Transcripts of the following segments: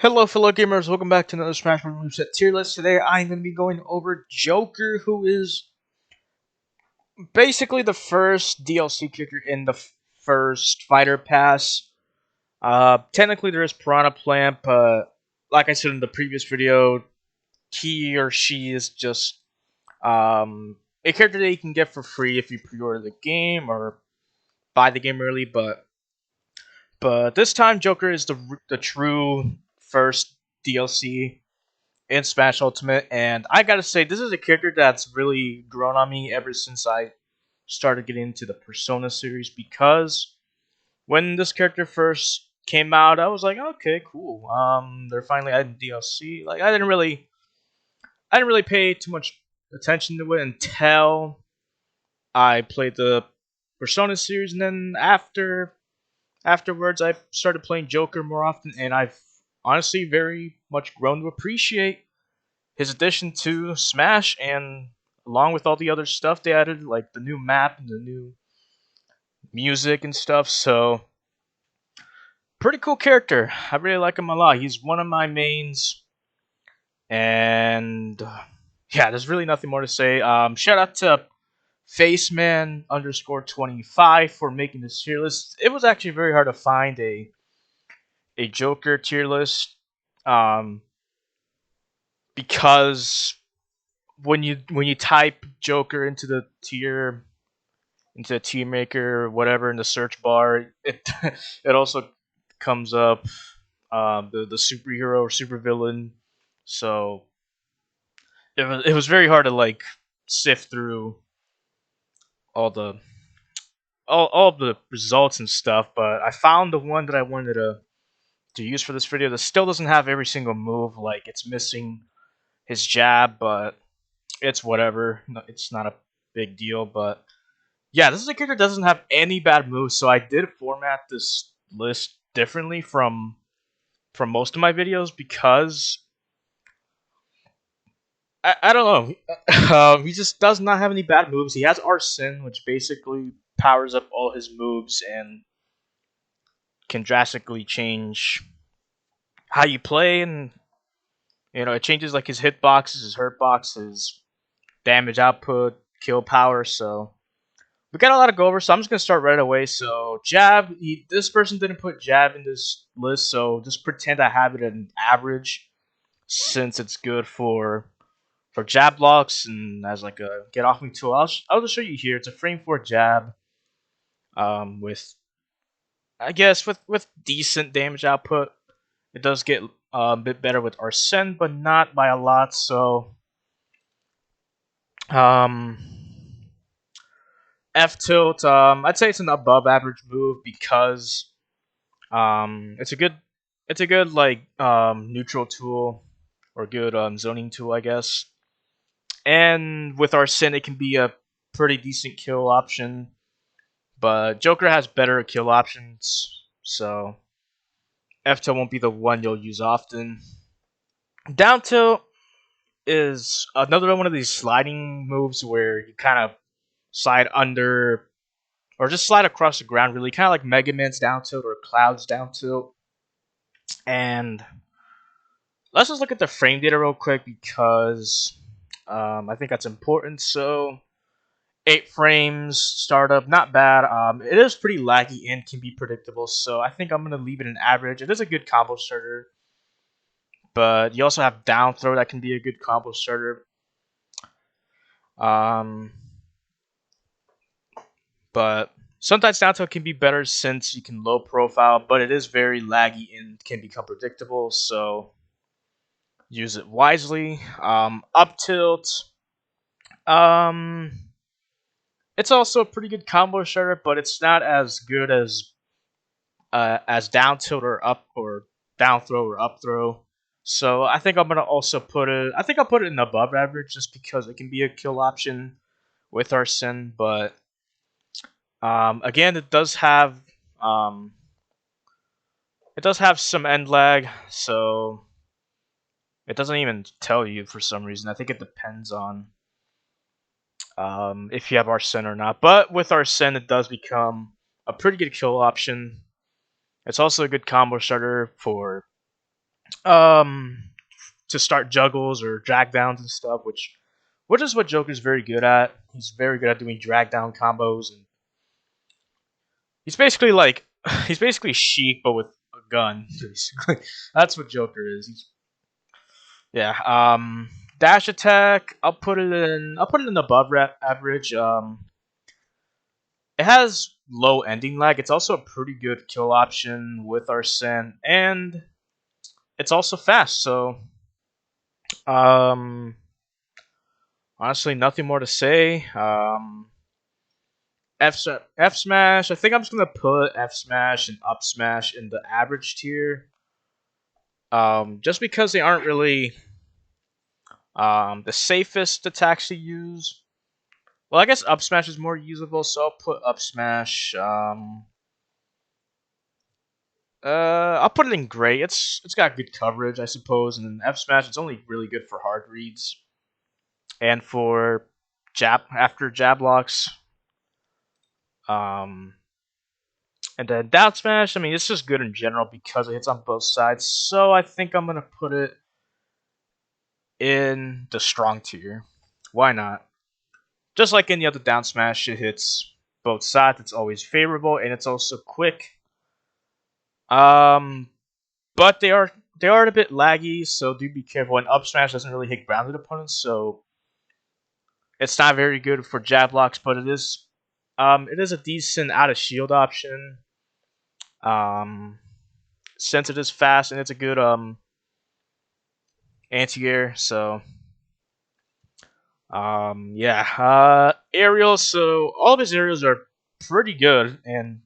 Hello, fellow gamers. Welcome back to another Smash Bros. Moveset tier list. Today, I'm going to be going over Joker, who is basically the first DLC character in the first Fighter Pass. Technically, there is Piranha Plant, but like I said in the previous video, he or she is just a character that you can get for free if you pre-order the game or buy the game early. But this time, Joker is the true first DLC in Smash Ultimate, and I gotta say, this is a character that's really grown on me ever since I started getting into the Persona series. Because when this character first came out, I was like, okay, cool. They're finally adding DLC. Like, I didn't really pay too much attention to it until I played the Persona series, and then afterwards, I started playing Joker more often, and I've honestly very much grown to appreciate his addition to Smash, and along with all the other stuff they added, like the new map and the new music and stuff. So, pretty cool character. I really like him a lot. He's one of my mains, and yeah, there's really nothing more to say. Shout out to Faceman underscore 25 for making this tier list. It was actually very hard to find a Joker tier list, um, because when you type Joker into the tier maker or whatever in the search bar, it it also comes up the superhero or supervillain. So it was very hard to like sift through all the all the results and stuff, but I found the one that I wanted to use for this video that still doesn't have every single move. Like, it's missing his jab, but it's whatever. It's not a big deal. But yeah, this is a character that doesn't have any bad moves, so I did format this list differently from most of my videos because I don't know. He just does not have any bad moves. He has Arsene, which basically powers up all his moves and can drastically change how you play, and it changes like his hitboxes, his hurtbox, his damage output, kill power. So we got a lot to go over, so I'm just gonna start right away. So jab, this person didn't put jab in this list, so just pretend I have it at an average, since it's good for jab blocks and as like a get off me tool. I'll just show you here. It's a frame 4 jab, with I guess with decent damage output. It does get a bit better with Arsene, but not by a lot. So um, F tilt, I'd say it's an above average move because it's a good like neutral tool or good zoning tool, I guess. And with Arsene, it can be a pretty decent kill option, but Joker has better kill options, so F tilt won't be the one you'll use often. Down tilt is another one of these sliding moves where you kind of slide under or just slide across the ground, really, kind of like Mega Man's down tilt or Cloud's down tilt. And let's just look at the frame data real quick because I think that's important. So 8 frames startup, not bad. It is pretty laggy and can be predictable, so I think I'm gonna leave it an average. It is a good combo starter, but you also have down throw that can be a good combo starter. Um, but sometimes down throw can be better since you can low profile, but it is very laggy and can become predictable. So use it wisely. Up tilt. Um, it's also a pretty good combo starter, but it's not as good as down tilt or down throw or up throw. So I think I'm gonna also put it. I think I'll put it in above average just because it can be a kill option with Arsene. But again, um, it does have some end lag, so it doesn't even tell you for some reason. I think it depends on if you have Arsene or not. But with Arsene, it does become a pretty good kill option. It's also a good combo starter for um, to start juggles or drag downs and stuff, which is what Joker's very good at. He's very good at doing drag down combos, and he's basically like he's basically Sheik but with a gun. Basically, that's what Joker is. Yeah. Dash attack. I'll put it in. I'll put it in above average. It has low ending lag. It's also a pretty good kill option with Arsene, and it's also fast. So, um, honestly, nothing more to say. F smash. I think I'm just gonna put F smash and up smash in the average tier. Just because they aren't really the safest attacks to use. Well, I guess up smash is more usable, so I'll put up smash. I'll put it in gray. It's got good coverage, I suppose, and then F smash. It's only really good for hard reads and for jab after jab locks. Um, and then down smash. I mean, it's just good in general because it hits on both sides. So I think I'm gonna put it in the strong tier. Why not? Just like any other down smash, it hits both sides. It's always favorable and it's also quick. Um, but they are a bit laggy, so do be careful. And up smash doesn't really hit grounded opponents, so it's not very good for jab locks. But it is a decent out of shield option. Um, since it is fast and it's a good anti air, so yeah. Aerials. So all of his aerials are pretty good and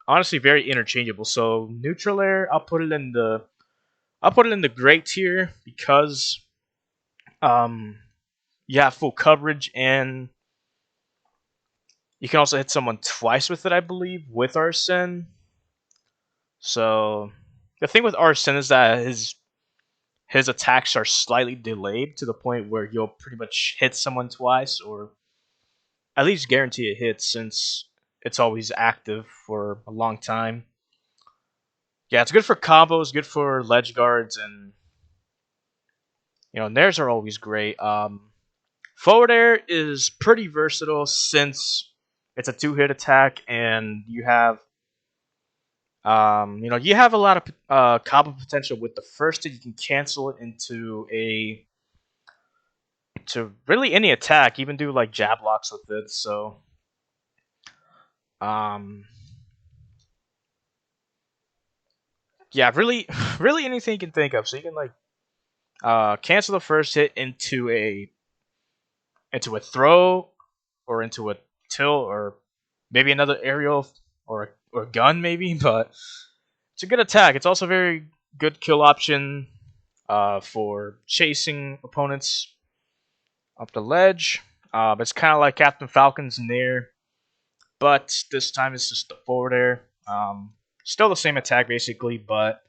honestly very interchangeable. So neutral air, I'll put it in the great tier because um you have full coverage and you can also hit someone twice with it, I believe, with Arsene. So the thing with Arsene is that his attacks are slightly delayed to the point where you'll pretty much hit someone twice or at least guarantee a hit since it's always active for a long time. Yeah, it's good for combos, good for ledge guards, and theirs are always great. Forward air is pretty versatile since it's a two-hit attack, and you have a lot of combo potential with the first hit. You can cancel it to really any attack, even do like jab locks with it. So, um, yeah, really, really anything you can think of. So you can like cancel the first hit into a throw or into a tilt or maybe another aerial or gun maybe, but it's a good attack. It's also a very good kill option for chasing opponents up the ledge. It's kind of like Captain Falcon's Nair, but this time it's just the forward air. Still the same attack basically, but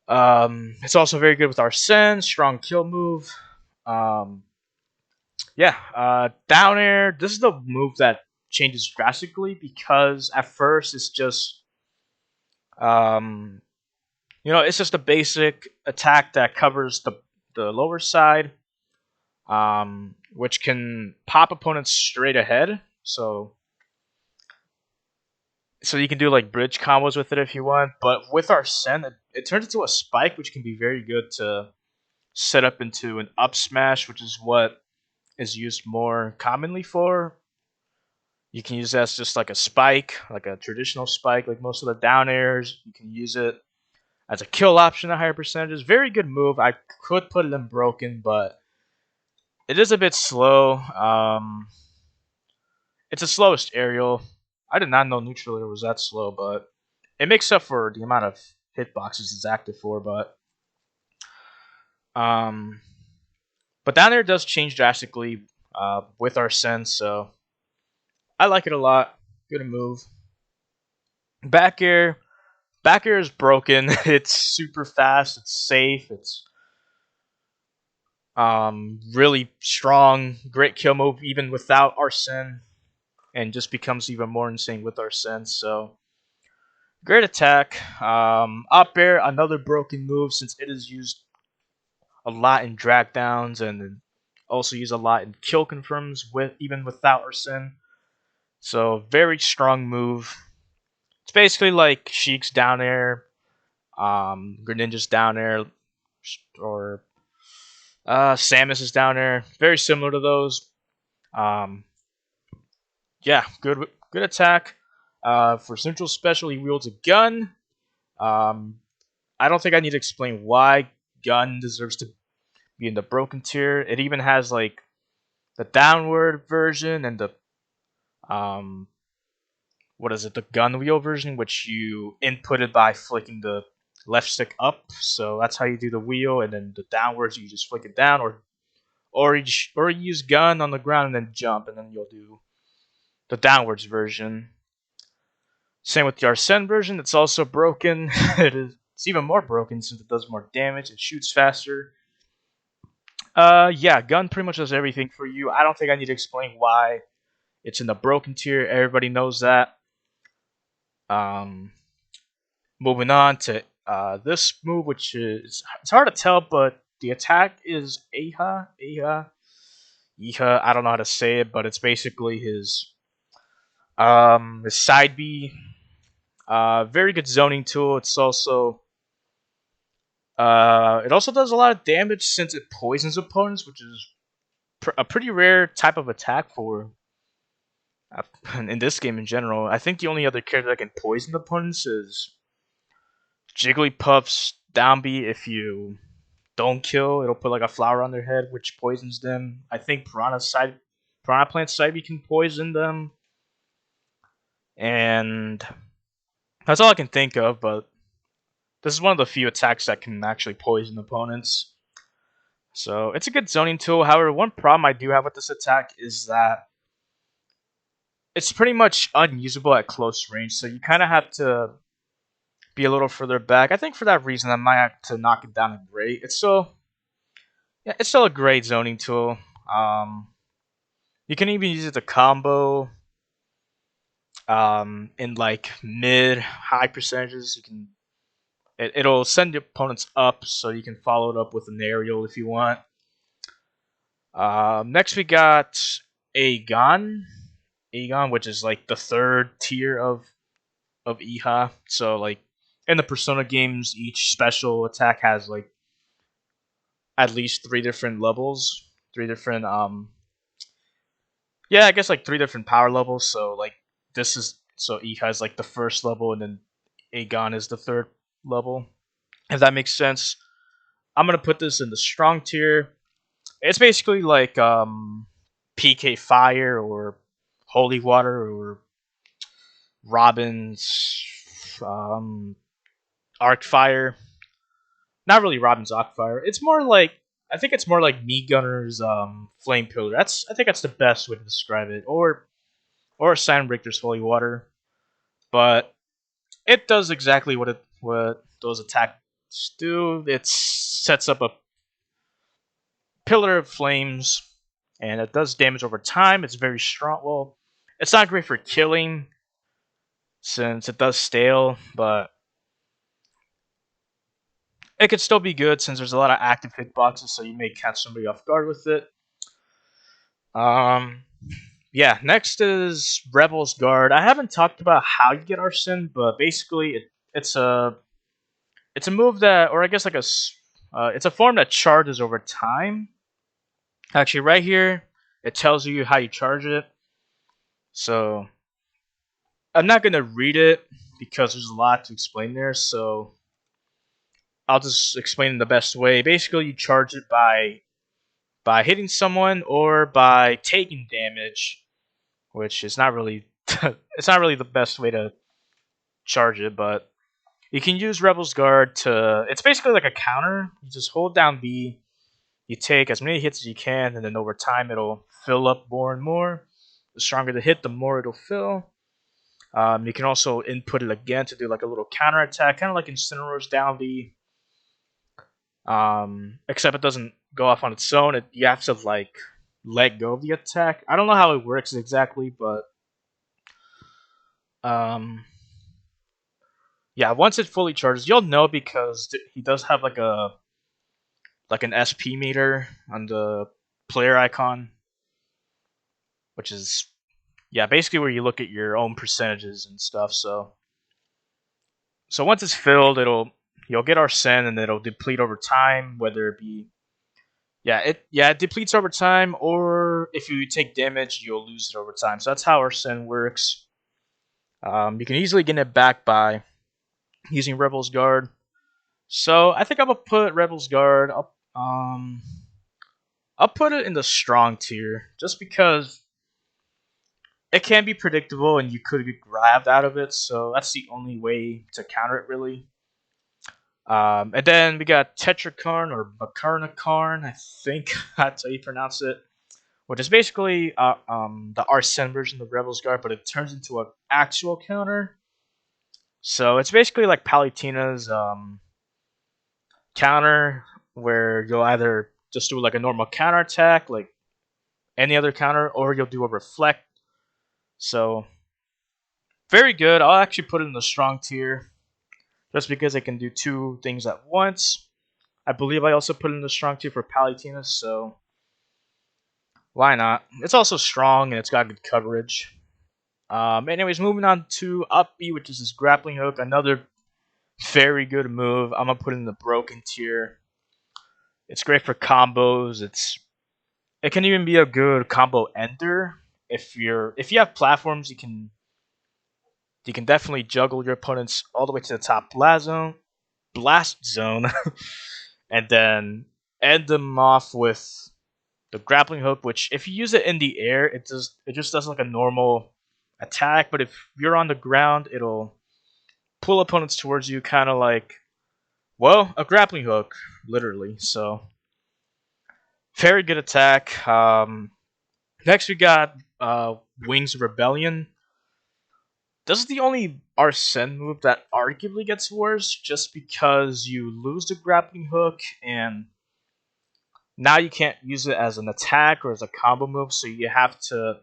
it's also very good with Arsene, strong kill move. Um, yeah, down air. This is the move that changes drastically because at first it's just um, it's just a basic attack that covers the lower side, which can pop opponents straight ahead. So you can do like bridge combos with it if you want. But with Arsene, it turns into a spike, which can be very good to set up into an up smash, which is what is used more commonly for. You can use that as just like a spike, like a traditional spike, like most of the down airs. You can use it as a kill option at higher percentages. Very good move. I could put it in broken, but it is a bit slow. It's the slowest aerial. I did not know neutral air was that slow, but it makes up for the amount of hitboxes it's active for. Um, but down there does change drastically with our sense, so I like it a lot. Good move. Back air. Back air is broken. It's super fast. It's safe. It's really strong. Great kill move even without Arsene, and just becomes even more insane with Arsene. So Great attack. Up air, another broken move since it is used a lot in drag downs and also used a lot in kill confirms with even without Ursin. So very strong move. It's basically like Sheik's down air, Greninja's down air, or Samus is down air. Very similar to those. Um, yeah, good attack. For Central Special, he wields a gun. Um, I don't think I need to explain why gun deserves to be in the broken tier. It even has like the downward version and the um what is it, the gun wheel version, which you inputted by flicking the left stick up. So that's how you do the wheel, and then the downwards you just flick it down, or you use gun on the ground and then jump, and then you'll do the downwards version. Same with the Arsene version. It's also broken. It's even more broken since it does more damage. It shoots faster. Yeah, gun pretty much does everything for you. I don't think I need to explain why it's in the broken tier. Everybody knows that. Um, Moving on to this move, which is it's hard to tell, but the attack is Iha. I don't know how to say it, but it's basically his side B. Very good zoning tool. It also does a lot of damage since it poisons opponents, which is a pretty rare type of attack for in this game in general. I think the only other character that can poison opponents is Jigglypuff's down B. If you don't kill, it'll put like a flower on their head, which poisons them. I think Piranha Plant side B can poison them, and that's all I can think of. But this is one of the few attacks that can actually poison opponents. So it's a good zoning tool. However, one problem I do have with this attack is that it's pretty much unusable at close range. So you kind of have to be a little further back. I think for that reason, I might have to knock it down a grade. It's still a great zoning tool. Um, you can even use it to combo in like mid high percentages. It'll send your opponents up, so you can follow it up with an aerial if you want. Next we got Aegon, which is like the third tier of Iha. So like in the Persona games, each special attack has like at least three different levels, three different yeah, I guess like three different power levels. So like Iha is like the first level, and then Aegon is the third level. If that makes sense. I'm gonna put this in the strong tier. It's basically like PK Fire or Holy Water or Robin's Arc Fire. Not really Robin's Arc Fire. It's more like I think it's more like Meat Gunner's Flame Pillar. I think that's the best way to describe it. Or Sandbreaker's Holy Water. But it does exactly what those attacks do. It sets up a pillar of flames, and it does damage over time. It's very strong. Well, it's not great for killing since it does stale, but it could still be good since there's a lot of active hitboxes, so you may catch somebody off guard with it. Um, yeah. Next is Rebel's Guard. I haven't talked about how you get Arsene, but basically it's a move that, or I guess like it's a form that charges over time. Actually, right here it tells you how you charge it. So I'm not gonna read it because there's a lot to explain there. So I'll just explain in the best way. Basically, you charge it by hitting someone or by taking damage, which is not really it's not really the best way to charge it, but you can use Rebel's Guard to. It's basically like a counter. You just hold down B, you take as many hits as you can, and then over time it'll fill up more and more. The stronger the hit, the more it'll fill. You can also input it again to do like a little counter attack, kind of like Incineroar's down B. Except it doesn't go off on its own. You have to like let go of the attack. I don't know how it works exactly, but um, Yeah, once it fully charges, you'll know because he does have like an SP meter on the player icon, which is yeah, basically where you look at your own percentages and stuff. So once it's filled, you'll get Arsene and it'll deplete over time, whether it be it depletes over time, or if you take damage, you'll lose it over time. So that's how Arsene works. You can easily get it back by using Rebel's Guard. So I think I'm gonna put Rebel's Guard up. I'll put it in the strong tier just because it can be predictable and you could get grabbed out of it. So that's the only way to counter it, really. And then we got Tetrakarn or Makarnakarn, I think that's how you pronounce it, which is basically the Arsene version of Rebel's Guard, but it turns into an actual counter. So it's basically like Palutena's counter, where you'll either just do like a normal counter attack, like any other counter, or you'll do a reflect. So very good. I'll actually put it in the strong tier just because it can do two things at once. I believe I also put it in the strong tier for Palutena, so why not? It's also strong and it's got good coverage. Anyways, moving on to Up B, which is this grappling hook, another very good move. I'm gonna put it in the broken tier. It's great for combos. It can even be a good combo ender if you have platforms. You can definitely juggle your opponents all the way to the top blast zone, and then end them off with the grappling hook. Which, if you use it in the air, it just does like a normal attack. But if you're on the ground, it'll pull opponents towards you, kind of like a grappling hook, literally. So very good attack. Next we got Wings of Rebellion. This is the only Arsene move that arguably gets worse, just because you lose the grappling hook and now you can't use it as an attack or as a combo move, so you have to.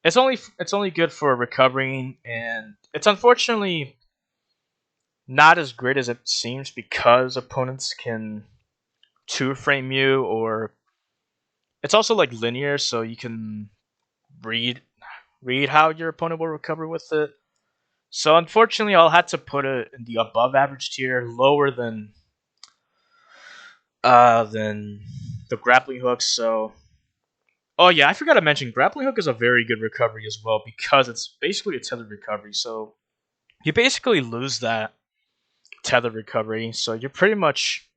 It's only good for recovering, and it's unfortunately not as great as it seems because opponents can two frame you, or it's also like linear, so you can read how your opponent will recover with it. So unfortunately, I'll have to put it in the above average tier, lower than the grappling hook. So, oh yeah, I forgot to mention grappling hook is a very good recovery as well because it's basically a tethered recovery. So you basically lose that tethered recovery. So you're pretty much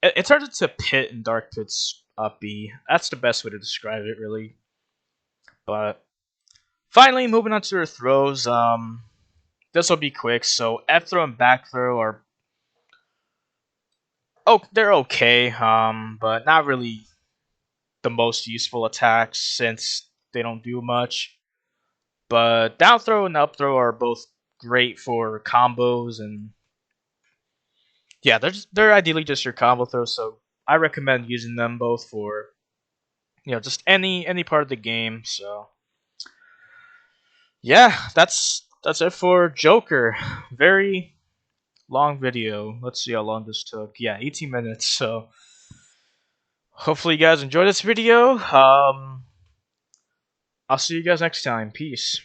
it turns into Pit and Dark Pit's up B. That's the best way to describe it, really. But finally, moving on to her throws. This will be quick. So F throw and back throw are they're okay. But not really the most useful attacks since they don't do much. But down throw and up throw are both great for combos, and yeah, they're ideally just your combo throws. So I recommend using them both for just any part of the game. So yeah, that's it for Joker. Very long video. Let's see how long this took. Yeah, 18 minutes. So hopefully you guys enjoyed this video. I'll see you guys next time. Peace.